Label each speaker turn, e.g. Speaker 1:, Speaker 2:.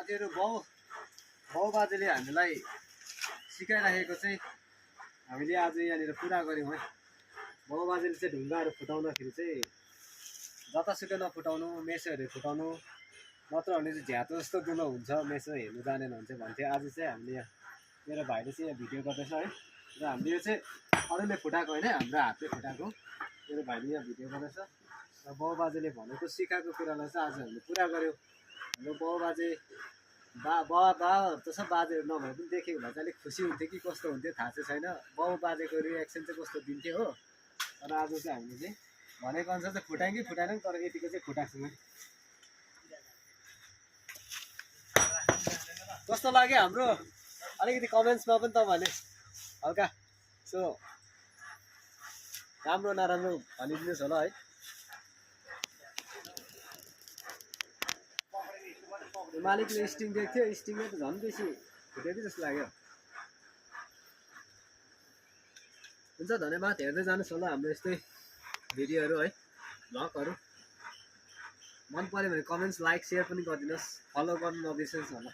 Speaker 1: साथीहरु बाउ बाजेले हामीलाई सिकाइराखेको चाहिँ हामीले आज यहाँनिर पुरा गर्यौं है। बाउ बाजेले चाहिँ ढुङ्गाहरू फुटाउँदाखेरि चाहिँ जतासुकै नफुटाउनु, मेसोहरू फुटाउनु, नत्र भने चाहिँ झ्यातो जस्तो दुलो हुन्छ, मेसो हेर्नु जानेन भने चाहिँ भन्थे। आज चाहिँ हामीले मेरो भाइले चाहिँ यहाँ भिडियो गर्दैछ है, र हामीले यो चाहिँ अरूले फुटाएको होइन, हाम्रो हातले फुटाएको। मेरो भाइले यहाँ भिडियो गर्दैछ र बाउ बाजेले भनेको सिकाएको कुरालाई चाहिँ आज हामीले पुरा गर्यौं। हाम्रो बाउ बाजे बाबाहरू त सब बाजेहरू नभए पनि देखेको भए चाहिँ अलिक खुसी हुन्थ्यो कि कस्तो हुन्थ्यो थाहा चाहिँ छैन। बाउ बाजेको रिएक्सन चाहिँ कस्तो दिन्थ्यो हो। तर आज चाहिँ हामीले चाहिँ भनेको अनुसार चाहिँ फुटायौँ कि फुटाएनौँ, तर यतिको चाहिँ फुटाएको छौँ। कस्तो लाग्यो हाम्रो अलिकति कमेन्ट्समा पनि तपाईँहरूले हल्का सो राम्रो नराम्रो भनिदिनुहोस् होला है। मालिकले स्टिङ दिएको थियो, स्टिङले त झन् बेसी फुटेको जस्तो लाग्यो। हुन्छ, धन्यवाद। हेर्दै जानुहोस् होला हाम्रो यस्तै भिडियोहरू है, भ्लगहरू। मन पऱ्यो भने कमेन्ट्स, लाइक, सेयर पनि गरिदिनुहोस्। फलो गर्नु नबिर्सिनुहोस् होला।